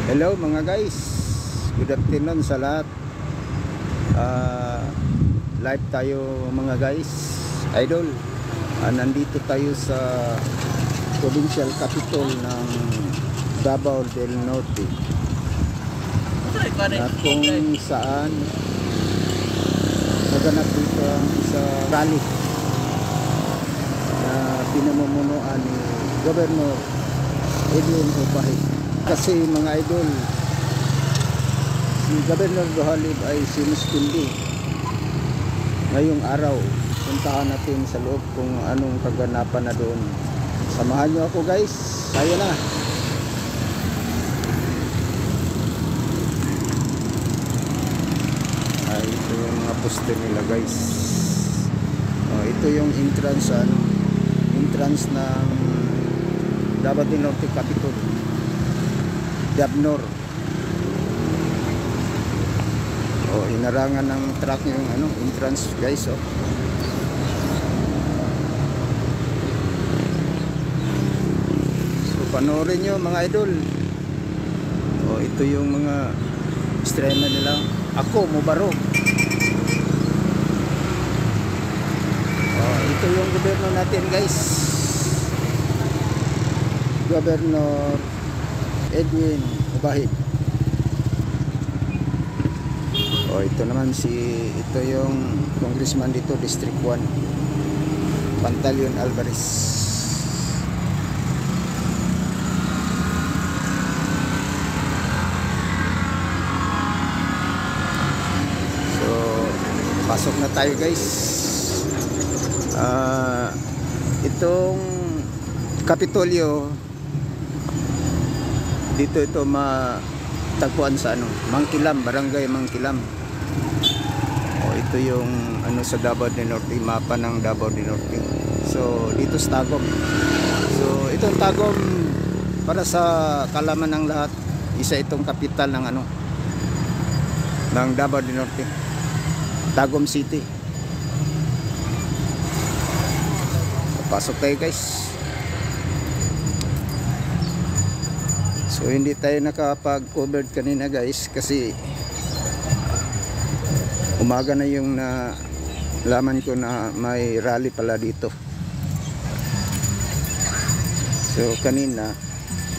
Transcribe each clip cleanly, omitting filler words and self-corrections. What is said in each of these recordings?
Hello mga guys, good afternoon sa lahat. Live tayo mga guys, idol. Nandito tayo sa provincial capital ng Davao del Norte, na kung saan naganap dito ang isa rally na pinamumunuan ni Governor Edwin Obahe. Kasi mga idol, si Governor Rohalib ay sinuspindi. Ngayong araw, puntahan natin sa loob kung anong kaganapan na doon. Samahan nyo ako guys, tayo na. Ito yung mga poster nila guys. Ito yung entrance ng Davao del Norte Capital, Davnor. Inarangan ng truck yung entrance guys. So panoorin nyo mga idol. Ito yung mga estrena nila. Ako Mubaro. Ito yung gobyerno natin guys, Governor Edwin Obahe. Ito naman ito yung congressman dito, District 1, Pantaleon Alvarez. So pasok na tayo guys. Itong Kapitolyo dito, ito matagpuan sa Mangkilam, Barangay Mangkilam. Ito yung sa Davao del Norte, mapa ng Davao del Norte. So dito sa Tagum. So itong Tagum, para sa kalaman ng lahat, isa itong kapital ng ng Davao del Norte, Tagum City. Pasok tayo guys. So hindi tayo nakapag-covered kanina guys kasi umaga na yung nalaman ko na may rally pala dito. So kanina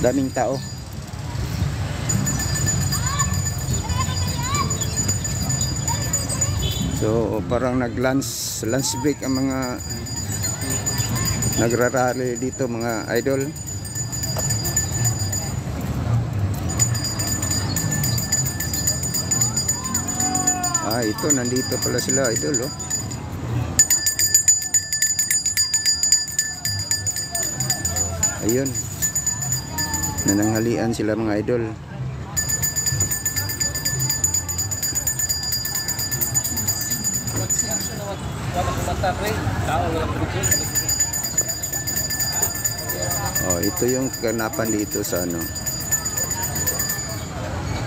daming tao. So parang lunch break ang mga nagrarally dito mga idol. Ito nandito pala sila idol. Ayun, nananghalian sila mga idol. Ito yung kaganapan dito sa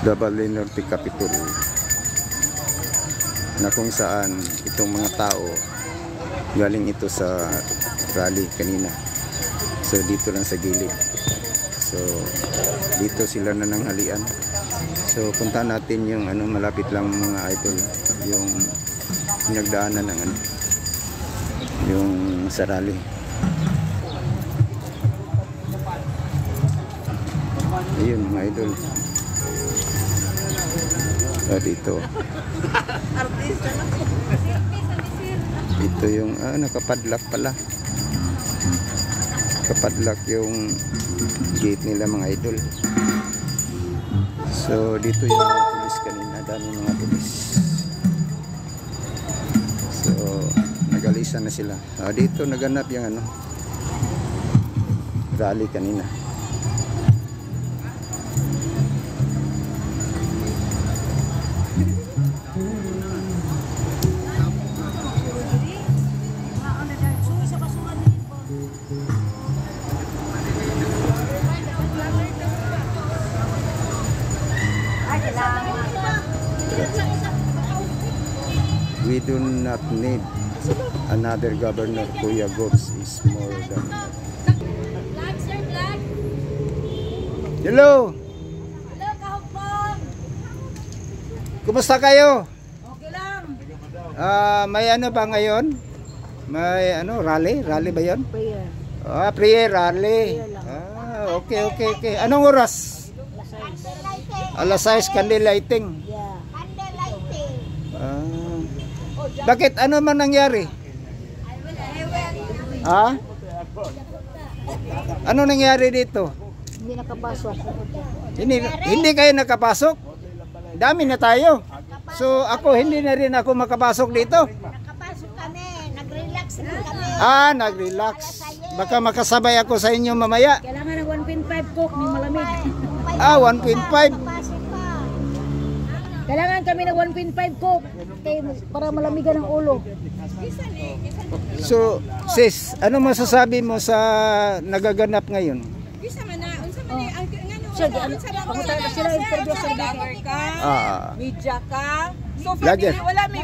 Davao del Norte Capital, na kung saan itong mga tao galing ito sa rally kanina. So dito lang sa gilid. So dito sila nananghalian. So punta natin yung malapit lang mga idol, yung pinagdaanan ng yung sa rally. Ayun mga idol. Dito ito yung nakapadlock pala, nakapadlock yung gate nila mga idol. So dito yung mga pulis kanina, dami mga pulis. So nagalisan na sila. Dito naganap yung rally kanina. We do not need another governor. Kuya Gobs is more than enough. Hello! Hello, Kumusta kayo? Okay lang. May ano ba ngayon? May ano, rally? Rally ba yun? Prayer. Prayer rally. Okay. Anong oras? Alas 6, candle lighting. Yeah. Bakit? Ano man nangyari? Ano nangyari dito? Hindi nakapasok. Hindi kayo nakapasok? Dami na tayo. So ako, hindi na rin ako makapasok dito. Nakapasok kami, nag-relax din kami. Nag-relax. Baka makasabay ako sa inyo mamaya. Kailangan ng 1.5 coke, may malamig. 1.5. Pasok pa. Kailangan kami ng 1.5 coke para malamigan ang ulo. So, sis, ano masasabi mo sa nagaganap ngayon? Pangutan na sila interview sa Media ka. So for Vlogger. me,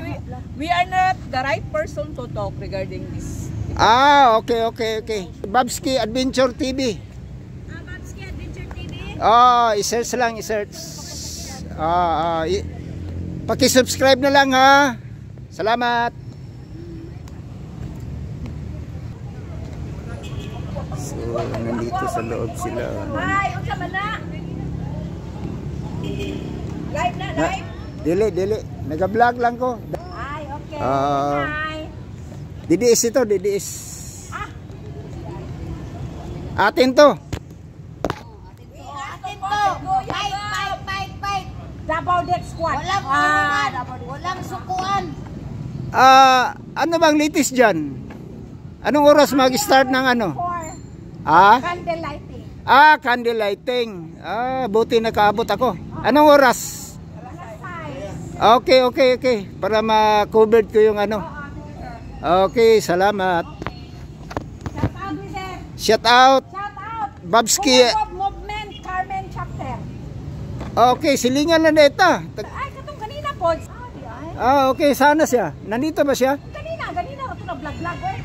we are not the right person to talk regarding this. Okay. Babski Adventure TV. Babski Adventure TV. I-search lang, i-search. Paki-subscribe na lang ha. Salamat. So, nandito sa loob sila. Hi, unsa man na? Live na, live. Dili. Nag-vlog lang ko. Ay, okay. Hi. DDS ito, DDS. Atin to. Atin to. Fight. Double deck squad. Walang sukuan. Ano bang latest dyan? Anong oras mag-start ng ano? Candle lighting. Candle lighting. Buti nakaabot ako. Anong oras? Okay. Para ma-covered ko yung ano. Okay, salamat. Shout out. Babski. Movement Carmen chapter. Okay, silingan na neta. Ay, katong kanina po. Okay, sana siya. Nandito ba siya? Kanina ito na vlog eh.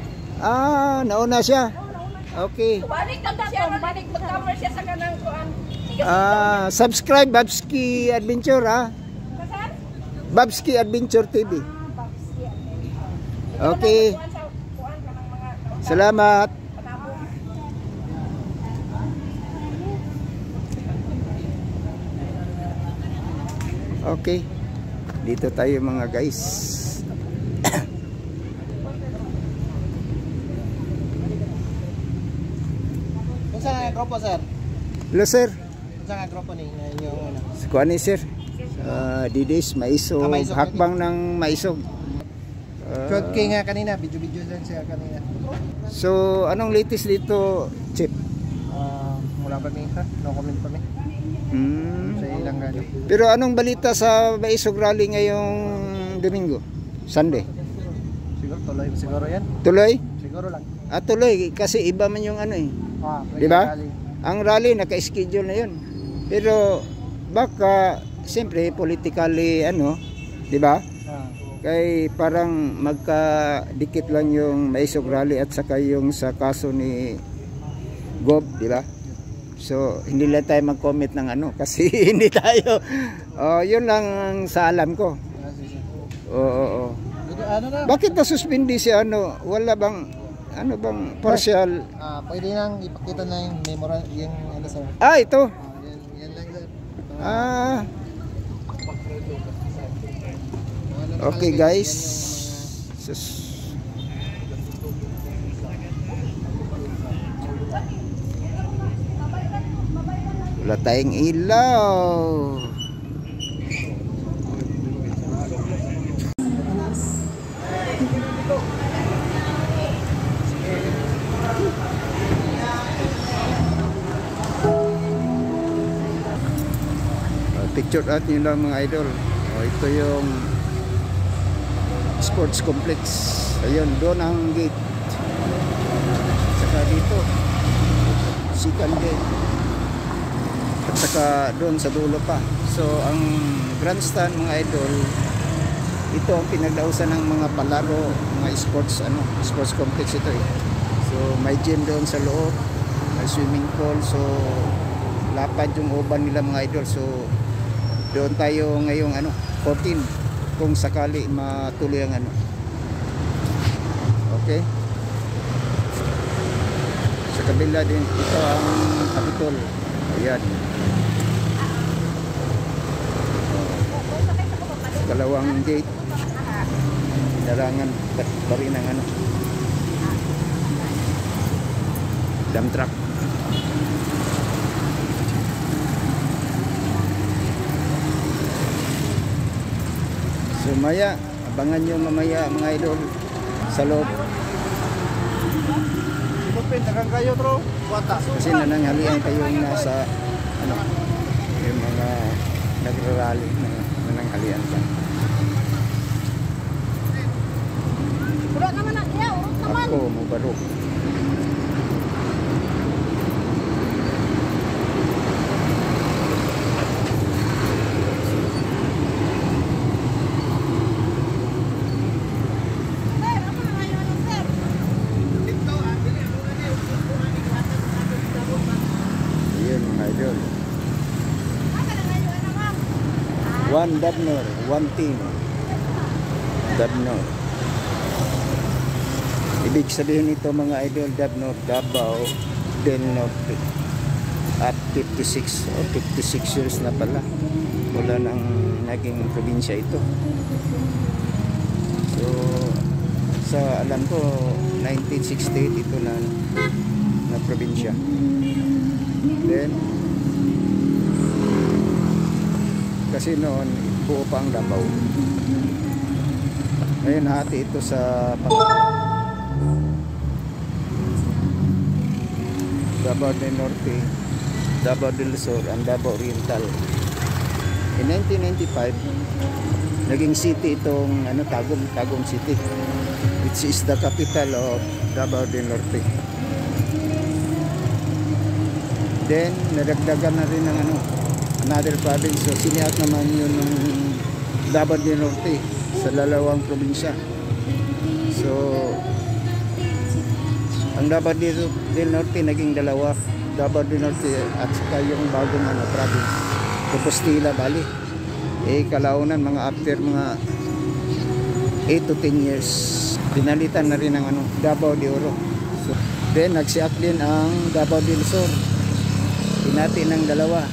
Nauna siya. Okay. Balik mag-cover siya sa kanang kuan. Subscribe Babski Adventure Babski Adventure TV. Okay. Salamat. Okay. Dito tayo mga guys. Unsa nga grupo sir? Hello sir. Unsa nga grupo ni inyong una? Kuan sir. Didis Maisog, Maisog, hakbang ng Maisog. Short kay nga kanina, video lang siya kanina. So, anong latest dito, Chip? Wala pa mi ha? No comment pa mi. Sa ilang gano. Pero anong balita sa Maisog Rally ngayong Domingo? Sunday? Siguro yan. Tuloy? Siguro lang. Tuloy kasi iba man yung ano eh. Di ba? Ang rally naka-schedule na 'yun. Pero baka siyempre politically ano, di ba? Kay parang magkadikit lang yung Maisog Rally at saka yung sa kaso ni Gob, di ba? So hindi lang tayo mag-comment ng ano kasi hindi tayo. Yun lang ang sa alam ko. Oo. Ano na? Bakit na-suspindi si ano? Wala bang ano bang partial? Pwede nang ipakita na yung memorial yung ano sir. Ito. Yan lang sir. Okay guys. Wala tayong ilaw. Picture natin lang mga idol. Ito yung sports complex. Ayun, doon ang gate. Saka dito second gate. At saka doon sa dulo pa. So ang grandstand mga idol, ito ang pinagdausan ng mga palaro, mga sports sports complex ito eh. So may gym doon sa loob, may swimming pool. So lapad yung uban nila mga idol. So Doon tayo ngayong 14 kung sakali matuloy ang Okay? Sa kabila din ito ang Capitol. Ayan. Kalawang gate. Darangan pa rin ang dump truck. So maya, abangan nyo mamaya mga idol sa loob. Lupin, dagang kayo, bro. Wata. Kasi nananghalian kayong nasa yung mga nagrarally na nananghalian ka. Bro naman na, yeah, urot naman. Ako, Mubarok. Sir, ano na ngayon, sir? Ayun mga idol. Ano na ngayon, ma'am? One Dabnor, one team. Dabnor. Ibig sabihin nito mga idol, Dabnor, Davao del Norte. At 56 o 56 years na pala. Wala nang naging probinsya ito. So, sa alam ko, 1968 ito na probinsya. Then, kasi noon, buo pa ang Davao. Ngayon, hati ito sa Davao del Norte, Davao del Sur, and Davao Oriental. In 1995, naging city itong Tagum City, which is the capital of Davao del Norte. Then, nadagdagan na rin ng another province. So, siniat naman yun ng Davao del Norte sa dalawang probinsya. So, ang Davao del Norte naging dalawa. Davao del Norte at saka yung bagong province. Compostela, Bali. Kalaunan, mga after mga 8 to 10 years, pinalitan na rin ang Davao de Oro. So, then, nagsiak din ang Davao del Sur. Pinati ng dalawa,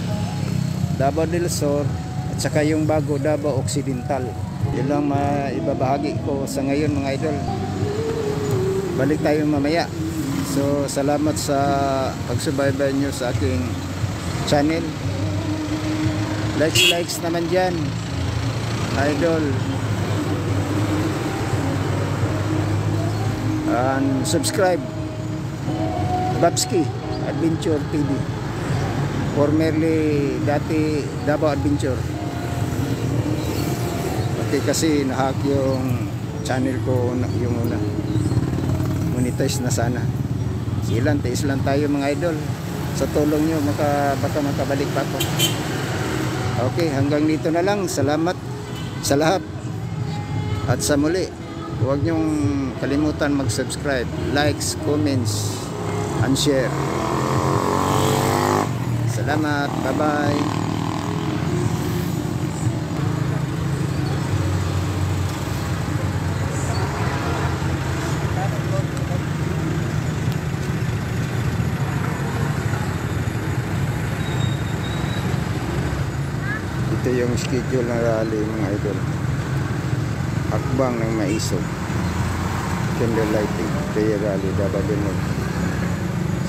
Davao del Sur at saka yung bago Davao Occidental. Yun lang maibabahagi ko sa ngayon mga idol. Balik tayo mamaya. So salamat sa pagsubaybay nyo sa aking channel. Likes naman dyan idol, and subscribe Babski Adventure TV, formerly dati Davao Adventure. Okay, kasi nahack yung channel ko yung una. Monetize na sana. Silan, tiis lang tayo mga idol. Sa tulong nyo, baka makabalik pa ako. Okay, hanggang dito na lang. Salamat sa lahat. At sa muli, huwag nyong kalimutan mag-subscribe, likes, comments, and share. Salamat. Bye-bye. Ito yung schedule ng rally mga idol. Hakbang ng Maisog, candle lighting, prayer rally, Davao del Norte.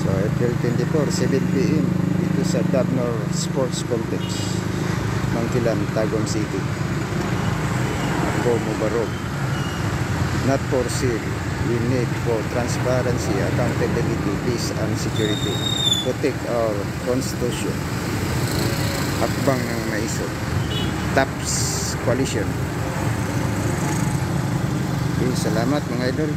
So April 24, 7 PM dito sa Dabnor Sports Complex, Mangkilan, Tagum City. Ako, Mubarok. Not for sale. We need for transparency, accountability, peace, and security. Protect our Constitution. Hakbang ng Maisog, TAPS Coalition. Okay, salamat mga idol.